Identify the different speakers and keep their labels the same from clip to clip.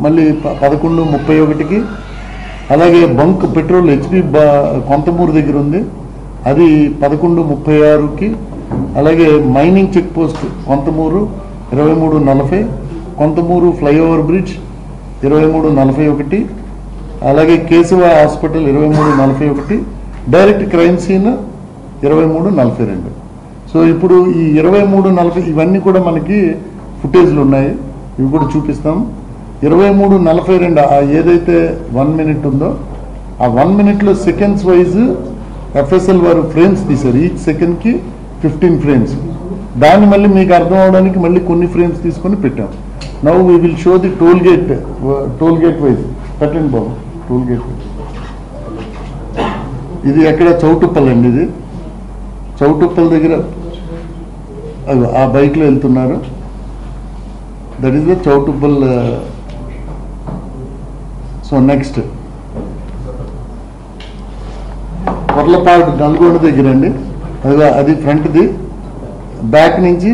Speaker 1: మళ్ళీ 11:31కి. అలాగే bunk petrol HP Konthamuru దగ్గర ఉంది, అది 11:36కి. అలాగే mining check post Kontamuru 23:40, Kontamuru flyover bridge 23:41, అలాగే Keshava hospital 23:41, direct crime scene 23:42. So ఇప్పుడు ఈ 23:40 ఇవన్నీ కూడా మనకి ఫుటేజ్లు ఉన్నాయి, ఇవి కూడా చూపిస్తాం. 23:42 ఏదైతే 1 minute ఉందో ఆ 1 minuteలో సెకండ్స్ వైజ్ ఎఫ్ఎస్ఎల్ వారు ఫ్రేమ్స్ తీశారు, ఈచ్ సెకండ్కి 15 frames. దాన్ని మళ్ళీ మీకు అర్థం అవడానికి మళ్ళీ కొన్ని ఫ్రేమ్స్ తీసుకొని పెట్టాం. Now we will show the toll gate wise. పెట్టండి బాబు, టోల్ గేట్ వైజ్. ఇది ఎక్కడ చౌటుప్పల్ అండి, ఇది చౌటుప్పల్ దగ్గర ఆ బైక్లో వెళ్తున్నారు, that is the Choutuppal. So next Korlapadu Nalgonda దగ్గర అండి, అది ఫ్రంట్ది, బ్యాక్ నుంచి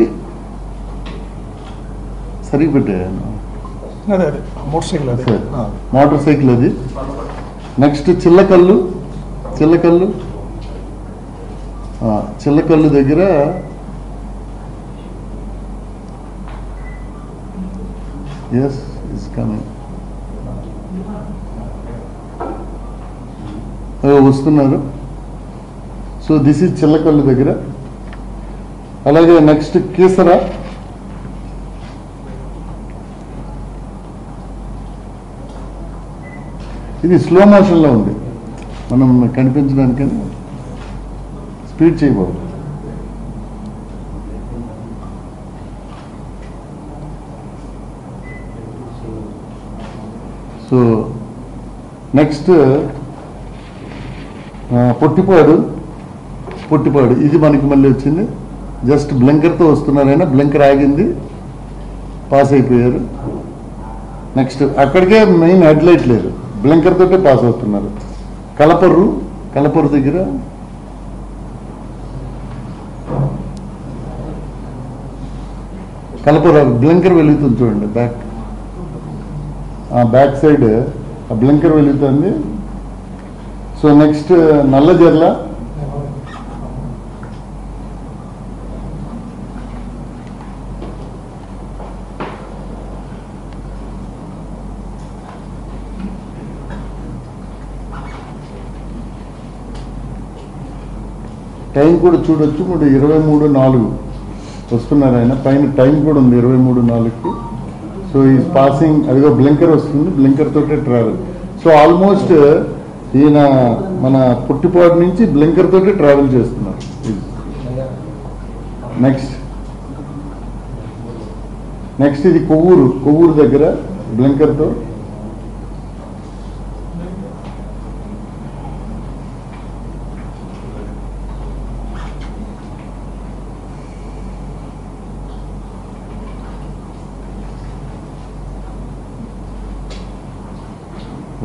Speaker 1: సరిగ్గా పెట్టాను, మోటార్ సైకిల్ అది. నెక్స్ట్ చిల్లకల్లు దగ్గర ఎస్ ఇస్ కమింగ్, వస్తున్నారు. సో దిస్ ఈజ్ చిల్లకల్లు దగ్గర. అలాగే నెక్స్ట్ కీసరా, ఇది స్లో మోషన్లో ఉంది, మనం కనిపించడానికని స్పీడ్ చేయకూడదు. సో నెక్స్ట్ పొట్టిపాడు, ఇది మనకి మళ్ళీ వచ్చింది. జస్ట్ బ్లింకర్తో వస్తున్నారైనా, బ్లింకర్ ఆగింది, పాస్ అయిపోయారు. నెక్స్ట్ అక్కడికే మెయిన్ హెడ్లైట్ లేదు, బ్లింకర్ తోటే పాస్ అవుతున్నారు. కలపర్రు దగ్గర బ్లింకర్ వెలుగుతుంది చూడండి, బ్యాక్ సైడ్ బ్లింకర్ వెలుగుతుంది. సో నెక్స్ట్ నల్లజర్ల, టైం కూడా చూడొచ్చు, 23:04 వస్తున్నారు ఆయన, పైన టైం కూడా ఉంది 23:04కి. సో ఈ పాసింగ్, అదిగో బ్లింకర్ వస్తుంది, బ్లింకర్ తోటే ట్రావెల్. సో ఆల్మోస్ట్ ఈయన మన పుట్టిపాడు నుంచి బ్లింకర్ తోటే ట్రావెల్ చేస్తున్నారు. నెక్స్ట్ ఇది కొవ్వూరు దగ్గర బ్లింకర్తో.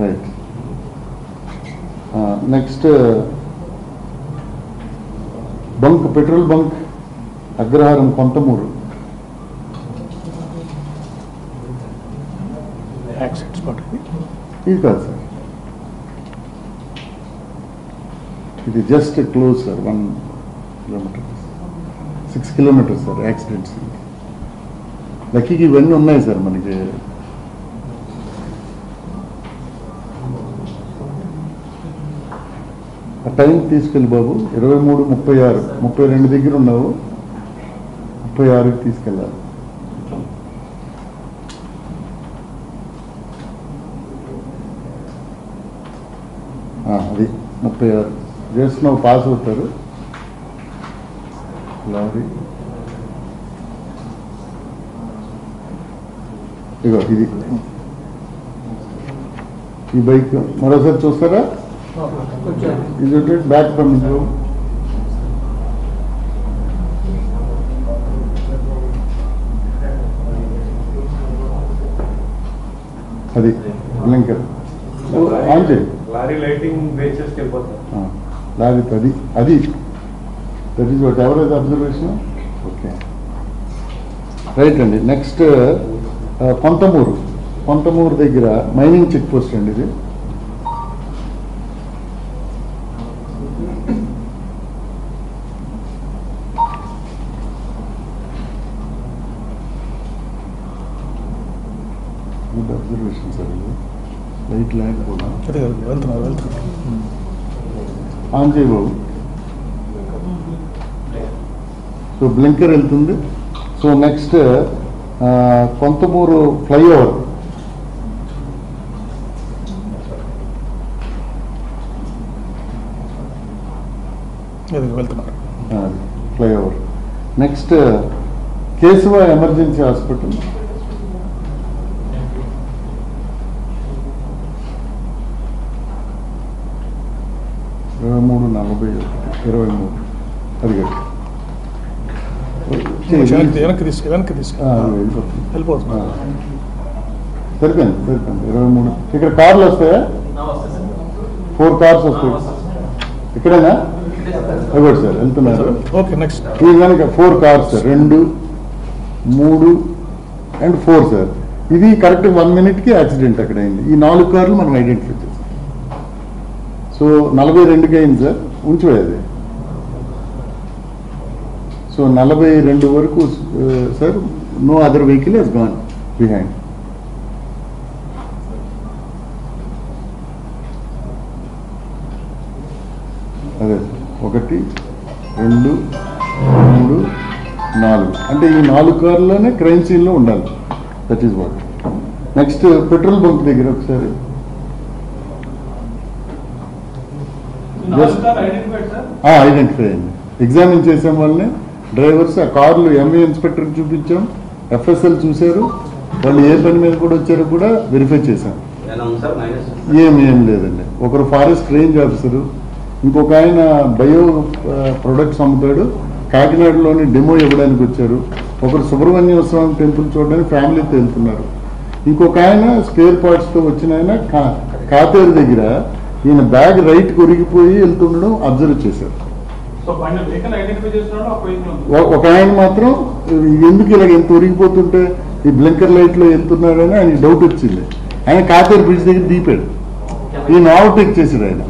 Speaker 1: Right. Next petrol bunk Agraharam Kontamuru. ఇది కాదు సార్, ఇది just close sir, 1 kilometer, 6 kilometers sir accidents. లక్కీకి ఇవన్నీ ఉన్నాయి సార్ మనకి. టైం తీసుకెళ్ళి బాబు, 23:36, 32 దగ్గర ఉన్నావు, 36కి తీసుకెళ్ళాలి. అది 36 చేస్తున్నావు, పాస్ అవుతారు. లారీ ఇగో ఇది, ఈ బైక్ మరోసారి చూస్తారా? Is it back from the room? అది బ్లింకర్ ఆన్ చేయి.
Speaker 2: లారీ లైటింగ్ బేసెస్ వెళ్ళిపోతారు.
Speaker 1: లారీ అది that is what ever is observation. Okay right అండి. నెక్స్ట్ కొంతమూరు కొంతమూరు దగ్గర మైనింగ్ చెక్ పోస్ట్ అండి ఇది. Good observation sir. ఇది లైట్ లేకపోవడా
Speaker 3: వెళ్తున్నారు
Speaker 1: ఆన్ చేయ బాబు. సో బ్లింకర్ వెళ్తుంది. సో నెక్స్ట్ కొంతమూరు ఫ్లైఓవర్,
Speaker 3: వెళ్తున్నారు
Speaker 1: flyover. Next Keshava emergency hospital, ఇరవై 23:41 అది
Speaker 3: వెనక్కి వెళ్ళిపోతుంది.
Speaker 1: సరిపోయింది 23. ఇక్కడ కార్లు వస్తాయా? 4 కార్స్ వస్తాయి. ఇక్కడేనా? అవ్వదు సార్, వెళ్తున్నారు.
Speaker 3: Okay next.
Speaker 1: ఈ కనుక 4 కార్స్ సార్, 2, 3 అండ్ 4 సార్. ఇది కరెక్ట్ 1 minute యాక్సిడెంట్ అక్కడ అయింది. ఈ 4 కార్లు మనం ఐడెంటిఫై చేస్తాం. సో 42కి అయింది సార్, ఉంచిపోయేది. సో 42 వరకు sir, no other vehicle has gone behind. అదే 1, 2, 3, 4 అంటే ఈ 4 కార్లోనే క్రైమ్ సీన్లో ఉండాలి. That is what. Next petrol bunk దగ్గర ఒకసారి ఐడెంటిఫై అయింది. ఎగ్జామిన్ చేసాం వాళ్ళని, డ్రైవర్స్. ఆ కార్లు ఎంఏ ఇన్స్పెక్టర్కి చూపించాం, ఎఫ్ఎస్ఎల్ చూశారు, వాళ్ళు ఏ పని మీద కూడా వచ్చారో కూడా వెరిఫై చేశాం. ఏం లేదండి. ఒకరు ఫారెస్ట్ రేంజ్ ఆఫీసరు, ఇంకొక ఆయన బయో ప్రొడక్ట్స్ అమ్ముతాడు, కాకినాడలోని డెమో ఇవ్వడానికి వచ్చారు. ఒకరు సుబ్రహ్మణ్య స్వామి టెంపుల్ చూడడానికి ఫ్యామిలీతో వెళ్తున్నారు. ఇంకొక ఆయన స్పేర్ పార్ట్స్తో వచ్చిన ఆయన కాతేరు దగ్గర ఈయన బ్యాగ్ రైట్ కొరిగిపోయి వెళ్తుండడం అబ్జర్వ్ చేశారు. ఒక ఆయన మాత్రం ఎందుకు ఇలాగ ఎంత ఒరిగిపోతుంటే ఈ బ్లింకర్ లైట్ లో వెళ్తున్నాడని ఆయన డౌట్ వచ్చింది. ఆయన కాతేరు బ్రిడ్జ్ దగ్గర దీపాడు, ఈయన ఓవర్టేక్ చేశాడు ఆయన.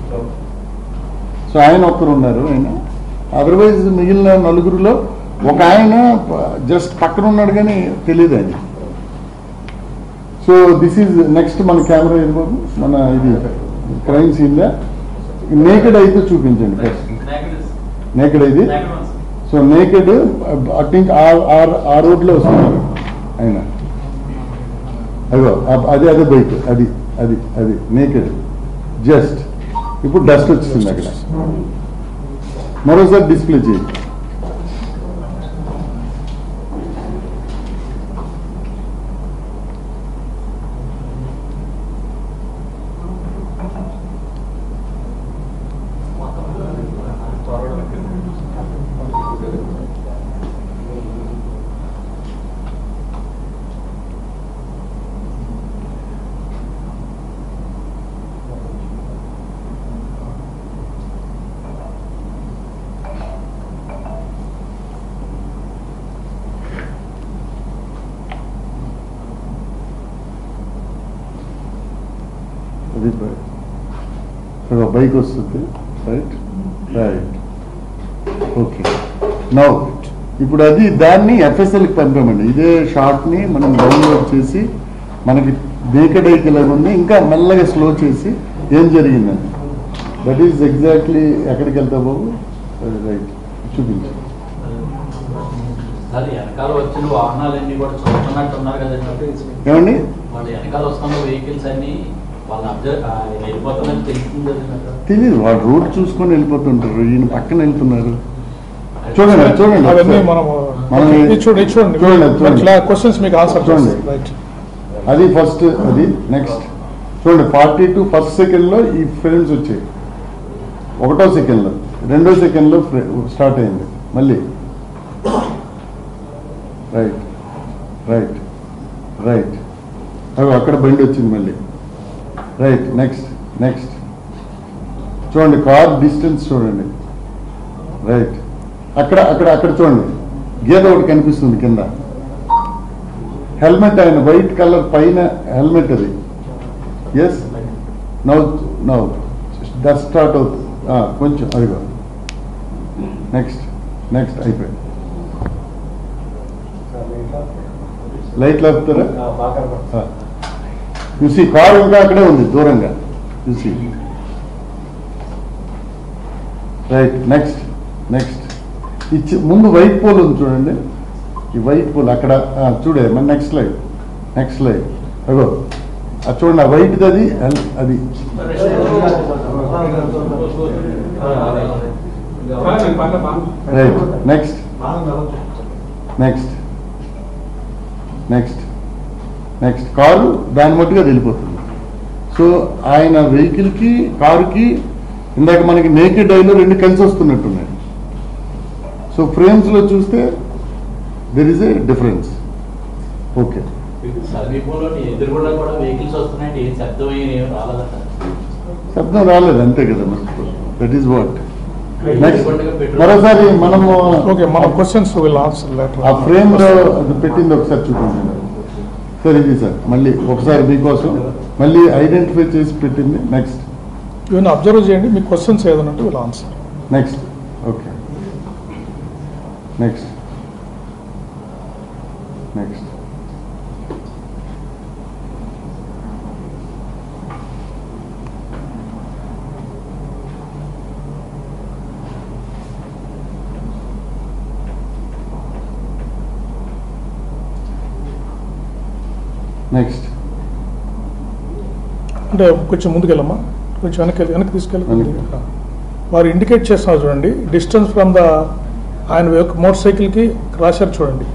Speaker 1: సో ఆయన ఒక్కరు ఉన్నారు. ఆయన అదర్వైజ్ మిగిలిన 4గురిలో ఒక ఆయన జస్ట్ పక్కన ఉన్నాడు కానీ తెలియదు ఆయన. సో దిస్ ఈజ్ నెక్స్ట్ మన కెమెరా ఇది బాబు, మన ఇది క్రైమ్ సీన్. నేకెడ్ అయితే చూపించండి ఫస్ట్. నేకెడ్ ఇది. సో నేకెడ్ ఐ థింక్ ఆ రోడ్లో వస్తున్నారు ఆయన. అదో అదే బైక్, అది నేకెడ్. జస్ట్ ఇప్పుడు డస్ట్ వచ్చింది అక్కడ. మరోసారి డిస్ప్లే చేయి. బైక్ వస్తుంది. రైట్. ఓకే. నౌ ఇప్పుడు దాన్ని ఎఫ్ఎస్ఎల్కి పంపామండి. ఇదే షార్ట్ని మనం డౌన్లోడ్ చేసి మనకి బేకడైకిలాగా ఉంది, ఇంకా మెల్లగా స్లో చేసి ఏం జరిగిందని. దట్ ఈజ్ ఎగ్జాక్ట్లీ ఎక్కడికి వెళ్తా బాబు. రైట్, చూపించు.
Speaker 4: వెనకాల వచ్చిన వాహనాలన్నీ కూడా చూస్తున్నట్టు ఉన్నారు కదండి.
Speaker 1: ఏమండి?
Speaker 4: వాళ్ళు వెనకాల వస్తున్న వెహికల్స్ అన్ని
Speaker 1: తెలియదు, వాడు రూట్ చూసుకొని వెళ్ళిపోతుంటారు. ఈయన పక్కన వెళ్తున్నారు. చూడండి అది ఫస్ట్. అది నెక్స్ట్ చూడండి. 42 ఫస్ట్ సెకండ్లో ఈ ఫ్రేమ్స్ వచ్చాయి. 1వ సెకండ్లో, 2వ సెకండ్లో స్టార్ట్ అయింది మళ్ళీ. రైట్ అక్కడ బండి వచ్చింది మళ్ళీ. రైట్. నెక్స్ట్ చూడండి. కార్ డిస్టెన్స్ చూడండి. రైట్. అక్కడ చూడండి, గేదె ఒకటి కనిపిస్తుంది కింద. హెల్మెట్ ఆయన వైట్ కలర్ పైన హెల్మెట్ అది. ఎస్ నౌ దట్ స్టార్ట్ అవుతుంది. కొంచెం అదిగో నెక్స్ట్ అయిపోయింది. లైట్లు ఆపుతారా? చూసి కారు ఇంకా అక్కడే ఉంది దూరంగా చూసి. రైట్. నెక్స్ట్ ముందు వైట్ పోల్ ఉంది చూడండి. ఈ వైట్ పోల్ అక్కడ చూడే మన నెక్స్ట్ లైట్ అగో అది చూడండి. ఆ వైట్ది అది రైట్. నెక్స్ట్ కారు దాని మట్టుగా వెళ్ళిపోతుంది. సో ఆయన వెహికల్కి కారుకి ఇందాక మనకి నేకెడ్ ఐలో రెండు కలిసి వస్తున్నట్టున్నాయి. సో ఫ్రేమ్స్లో చూస్తే there is a difference. Okay. శబ్దం రాలేదు అంతే కదా మనకు. That is what. నెక్స్ట్ మరోసారి మనము
Speaker 3: ఓకే, మన క్వశ్చన్స్ విల్ ఆన్సర్ లేటర్.
Speaker 1: ఆ ఫ్రేమ్ లో అది పెట్టింది ఒకసారి చూపించండి సార్. ఇది సార్ మళ్ళీ ఒకసారి మీకోసం మళ్ళీ ఐడెంటిఫై చేసి పెట్టింది. నెక్స్ట్
Speaker 3: ఇవన్నీ అబ్జర్వ్ చేయండి. మీ క్వశ్చన్స్ ఏదైనా ఉంటే will answer.
Speaker 1: Next okay. Next
Speaker 3: అంటే కొంచెం ముందుకెళ్ళమ్మా, కొంచెం వెనక్కి తీసుకెళ్ళి. వారు ఇండికేట్ చేస్తున్నారు చూడండి. డిస్టెన్స్ ఫ్రమ్ ద ఆయన మోటార్ సైకిల్కి రాశారు చూడండి.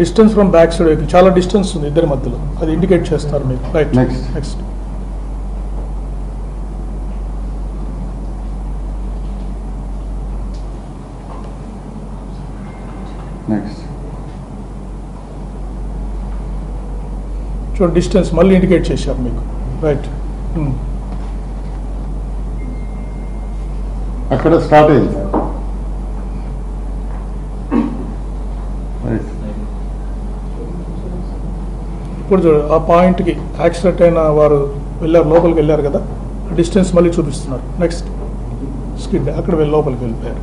Speaker 3: Distance from back side vehicle చాలా డిస్టెన్స్ ఉంది ఇద్దరి మధ్యలో. అది ఇండికేట్ చేస్తారు మీకు. రైట్. నెక్స్ట్ చూడండి. డిస్టెన్స్ మళ్ళీ ఇండికేట్ చేశారు మీకు. రైట్.
Speaker 1: అక్కడ స్టార్ట్ అయింది.
Speaker 3: ఇప్పుడు చూడండి, ఆ పాయింట్కి యాక్సిడెంట్ అయిన వారు లోపలికి వెళ్ళారు కదా, డిస్టెన్స్ మళ్ళీ చూపిస్తున్నారు. నెక్స్ట్ స్కిడ్ అక్కడ లోపలికి వెళ్ళిపోయారు.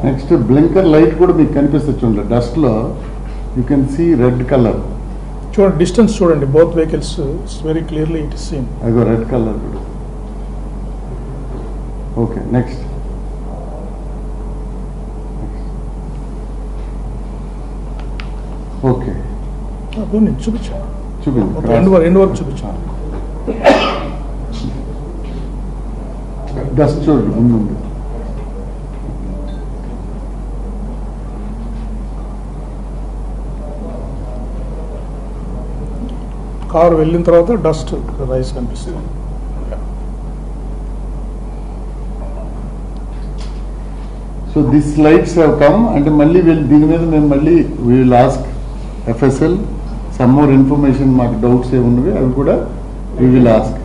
Speaker 1: నెక్స్ట్ బ్లింకర్ లైట్ కూడా మీకు కనిపిస్తుంది చూడండి. డస్ట్ లో you can see red colour.
Speaker 3: చూడండి డిస్టెన్స్ చూడండి. Both vehicles very clearly it is seen.
Speaker 1: అదిగో రెడ్ కలర్ కూడా. ఓకే. Next okay.
Speaker 3: చూపించాను.
Speaker 1: చూపించండి.
Speaker 3: ఎండ్ వరకు చూపించాను.
Speaker 1: డస్ట్ చూడండి ముందు.
Speaker 3: కారు వెళ్ళిన తర్వాత డస్ట్ రైస్ కనిపిస్తుంది.
Speaker 1: So this lights have come. అంటే మళ్ళీ దీని మీద మేము మళ్ళీ we will ask FSL some more information. మాకు డౌట్స్ ఏమున్నవి అవి కూడా వీ విల్ ఆస్క్.